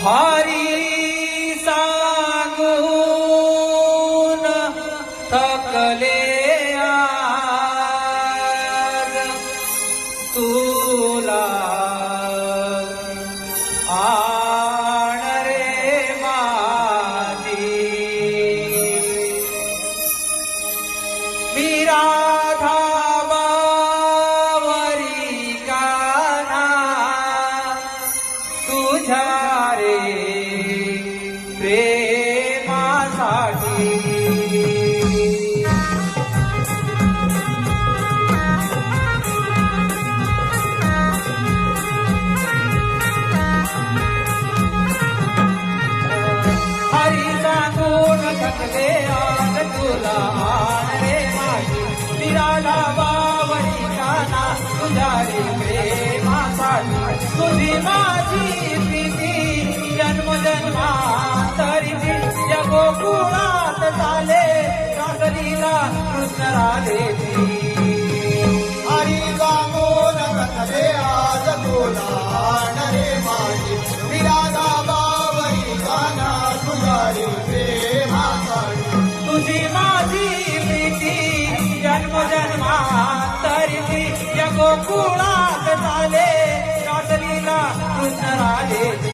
हरी सांगून थकले आज तुला आण रे माझी विराधा बावरी काना तुझ्या रे प्रेमासाठी हरी सांगून थकले आज तुला आण रे माझी विराला बावरी काना तुझ्या रे प्रेमासाठी तुझी माझी प्रीती जन्मजन्मांतरीची या गोकुळात झाले काकलीला कृष्ण राधेची हरी सांगून थकले आज तुला आण रे माझी विराधा बावरी काना तुझ्या रे प्रेमासाठी तुझी माझी प्रीती जन्मजन्मांतरीची या गोकुळात झाले काकलीला कृष्ण राधेची